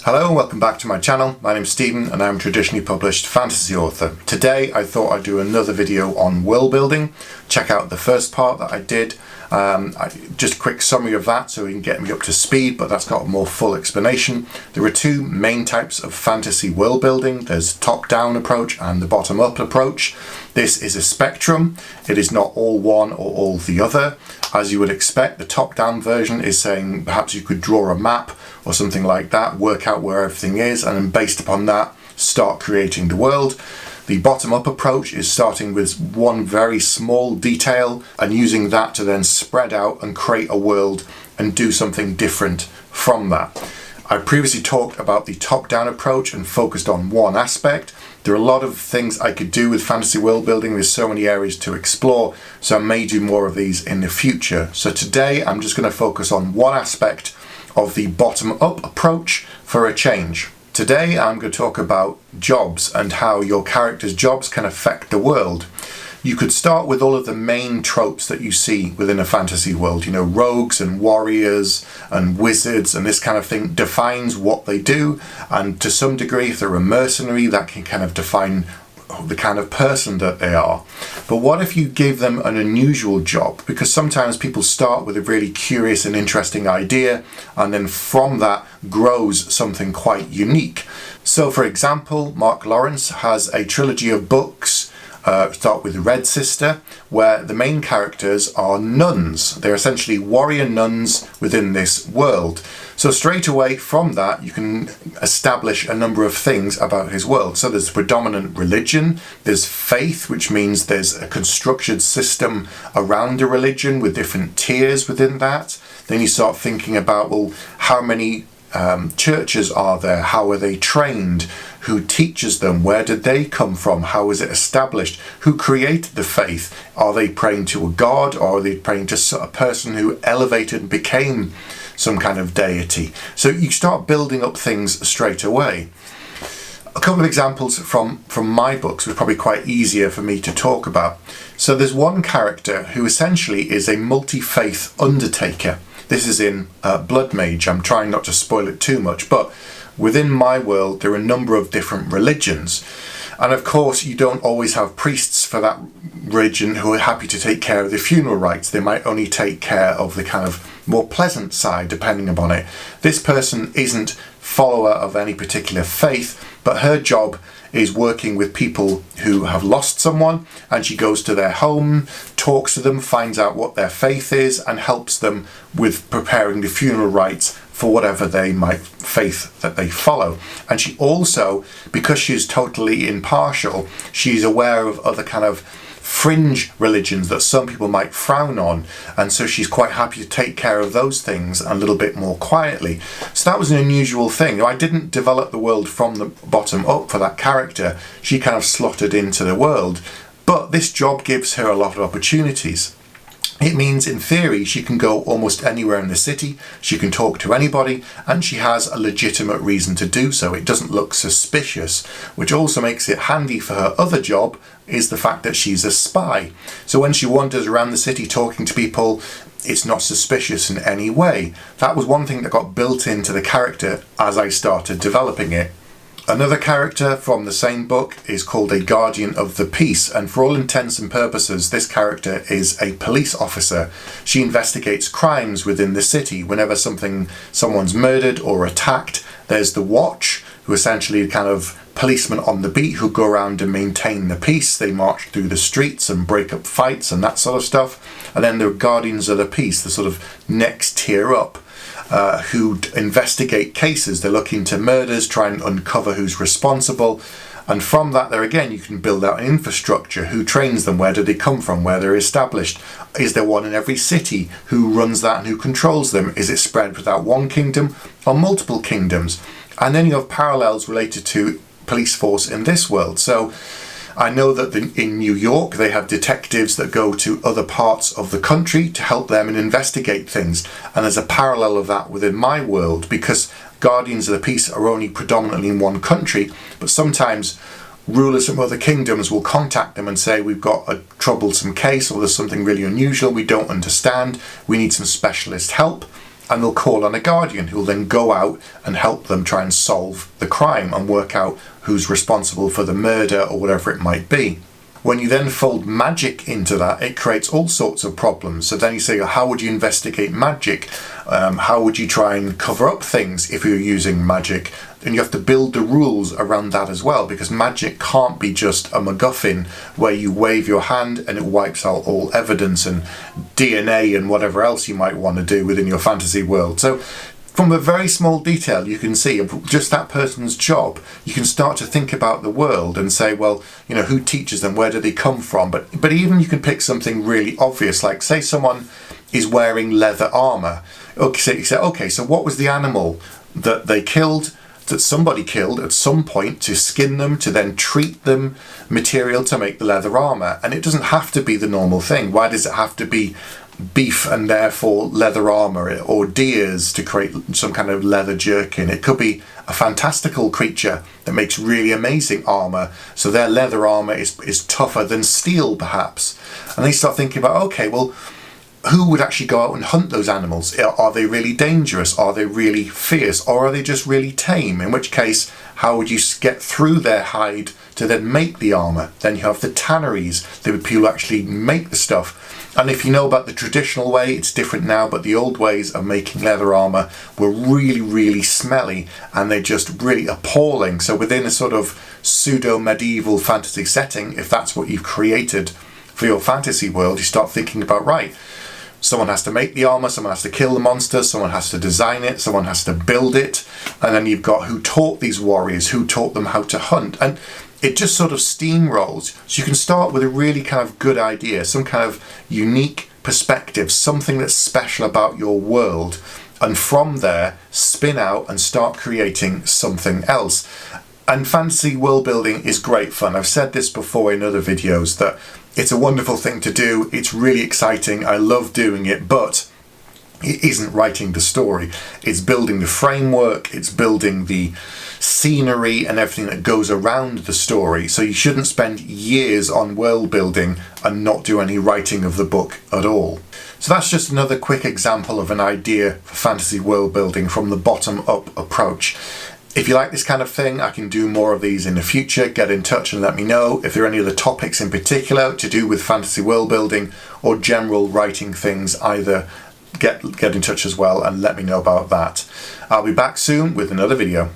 Hello and welcome back to my channel. My name's Stephen and I'm a traditionally published fantasy author. Today I thought I'd do another video on world building. Check out the first part that I did. Just a quick summary of that so you can get me up to speed, but that's got a more full explanation. There are two main types of fantasy world building. There's top-down approach and the bottom-up approach. This is a spectrum. It is not all one or all the other. As you would expect, the top-down version is saying perhaps you could draw a map or something like that, work out where everything is, and then based upon that, start creating the world. The bottom-up approach is starting with one very small detail and using that to then spread out and create a world and do something different from that. I previously talked about the top-down approach and focused on one aspect. There are a lot of things I could do with fantasy world building. There's so many areas to explore, so I may do more of these in the future. So today I'm just going to focus on one aspect of the bottom-up approach for a change. Today I'm going to talk about jobs and how your character's jobs can affect the world. You could start with all of the main tropes that you see within a fantasy world. You know, rogues and warriors and wizards and this kind of thing defines what they do, and to some degree if they're a mercenary that can kind of define the kind of person that they are. But what if you gave them an unusual job? Because sometimes people start with a really curious and interesting idea and then from that grows something quite unique. So for example, Mark Lawrence has a trilogy of books, start with Red Sister, where the main characters are nuns. They're essentially warrior nuns within this world. So straight away from that you can establish a number of things about his world. So there's predominant religion, there's faith, which means there's a constructed system around a religion with different tiers within that. Then you start thinking about, well, how many churches are there? How are they trained? Who teaches them? Where did they come from? How was it established? Who created the faith? Are they praying to a god, or are they praying to a person who elevated and became some kind of deity? So you start building up things straight away. A couple of examples from my books were probably quite easier for me to talk about. So there's one character who essentially is a multi-faith undertaker. This is in Blood Mage. I'm trying not to spoil it too much, but within my world there are a number of different religions. And of course you don't always have priests for that religion who are happy to take care of the funeral rites. They might only take care of the kind of more pleasant side depending upon it. This person isn't follower of any particular faith, but her job is working with people who have lost someone, and she goes to their home, talks to them, finds out what their faith is and helps them with preparing the funeral rites for whatever faith that they follow. And she also, because she's totally impartial, she's aware of other kind of fringe religions that some people might frown on, and so she's quite happy to take care of those things a little bit more quietly. So that was an unusual thing. I didn't develop the world from the bottom up for that character. She kind of slotted into the world, but this job gives her a lot of opportunities. It means in theory she can go almost anywhere in the city, she can talk to anybody, and she has a legitimate reason to do so. It doesn't look suspicious, which also makes it handy for her other job, is the fact that she's a spy. So when she wanders around the city talking to people, it's not suspicious in any way. That was one thing that got built into the character as I started developing it. Another character from the same book is called a Guardian of the Peace, and for all intents and purposes this character is a police officer. She investigates crimes within the city. Whenever someone's murdered or attacked, there's the Watch, who essentially kind of policemen on the beat who go around and maintain the peace. They march through the streets and break up fights and that sort of stuff. And then there are Guardians of the Peace, the sort of next tier up, who investigate cases. They look into murders, try and uncover who's responsible, and from that there again you can build out an infrastructure. Who trains them? Where do they come from? Where they're established? Is there one in every city? Who runs that and who controls them? Is it spread without one kingdom or multiple kingdoms? And then you have parallels related to police force in this world. So I know that in New York they have detectives that go to other parts of the country to help them and investigate things, and there's a parallel of that within my world, because Guardians of the Peace are only predominantly in one country, but sometimes rulers from other kingdoms will contact them and say, we've got a troublesome case, or there's something really unusual we don't understand, we need some specialist help. and they'll call on a guardian who will then go out and help them try and solve the crime and work out who's responsible for the murder or whatever it might be. When you then fold magic into that, it creates all sorts of problems. So then you say, how would you investigate magic? How would you try and cover up things if you're using magic? And you have to build the rules around that as well, because magic can't be just a MacGuffin where you wave your hand and it wipes out all evidence and DNA and whatever else you might want to do within your fantasy world. So from a very small detail, you can see just that person's job. You can start to think about the world and say, well, who teaches them? Where do they come from? But even you can pick something really obvious, like say someone is wearing leather armor. Okay, so you say, okay, so what was the animal that they killed, that somebody killed at some point to skin them, to then treat them material to make the leather armor? And it doesn't have to be the normal thing. Why does it have to be beef and therefore leather armor, or deers to create some kind of leather jerkin? It could be a fantastical creature that makes really amazing armor, so their leather armor is tougher than steel perhaps. And they start thinking about, okay, well, who would actually go out and hunt those animals? Are they really dangerous? Are they really fierce? Or are they just really tame? In which case, how would you get through their hide to then make the armor? Then you have the tanneries, the people who actually make the stuff. And if you know about the traditional way, it's different now, but the old ways of making leather armor were really, really smelly, and they're just really appalling. So within a sort of pseudo-medieval fantasy setting, if that's what you've created for your fantasy world, you start thinking about, right, someone has to make the armor, someone has to kill the monster, someone has to design it, someone has to build it, and then you've got who taught these warriors, who taught them how to hunt. And it just sort of steamrolls. So you can start with a really kind of good idea, some kind of unique perspective, something that's special about your world, and from there spin out and start creating something else. And fantasy world building is great fun. I've said this before in other videos that it's a wonderful thing to do. It's really exciting. I love doing it, but it isn't writing the story. It's building the framework, it's building the scenery and everything that goes around the story. So you shouldn't spend years on world building and not do any writing of the book at all. So that's just another quick example of an idea for fantasy world building from the bottom up approach. If you like this kind of thing, I can do more of these in the future. Get in touch and let me know if there are any other topics in particular to do with fantasy world building or general writing things. Either get in touch as well and let me know about that. I'll be back soon with another video.